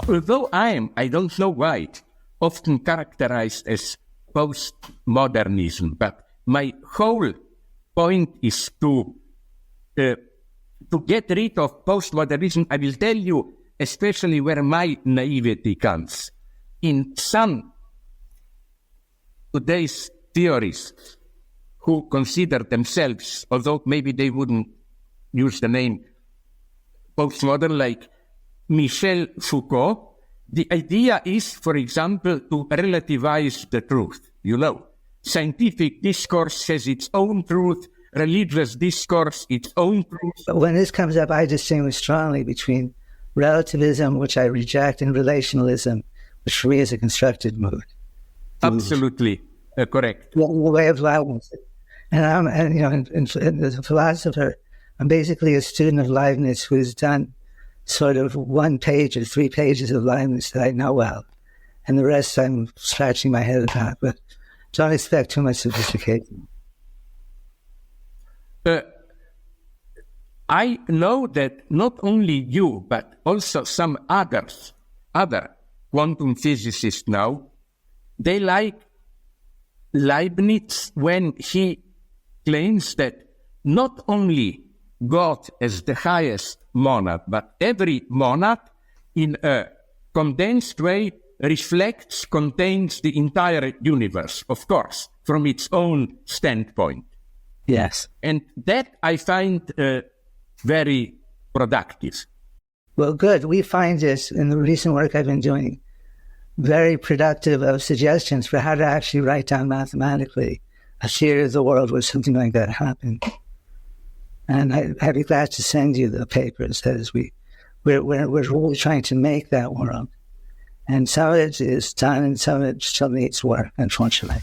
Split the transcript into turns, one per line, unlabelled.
Although I don't know why, often characterized as postmodernism, but my whole point is to get rid of postmodernism. I will tell you especially where my naivety comes. In some today's theorists who consider themselves, although maybe they wouldn't use the name postmodern, like Michel Foucault, the idea is, for example, to relativize the truth. Scientific discourse has its own truth, religious discourse its own truth.
But when this comes up, I distinguish strongly between relativism, which I reject, and relationalism, which for me is a constructed mood.
Absolutely correct.
The way of Leibniz. And as a philosopher, I'm basically a student of Leibniz who's done sort of 1 page or 3 pages of Leibniz that I know well. And the rest I'm scratching my head about, but don't expect too much sophistication.
I know that not only you, but also some other quantum physicists now, they like Leibniz when he claims that not only God as the highest monad, but every monad in a condensed way contains the entire universe, of course, from its own standpoint.
Yes.
And that I find very productive.
Well, good. We find this in the recent work I've been doing very productive of suggestions for how to actually write down mathematically a theory of the world where something like that happened. And I'd be glad to send you the papers as we're really trying to make that world. And some of it is done and some of it still needs work, unfortunately.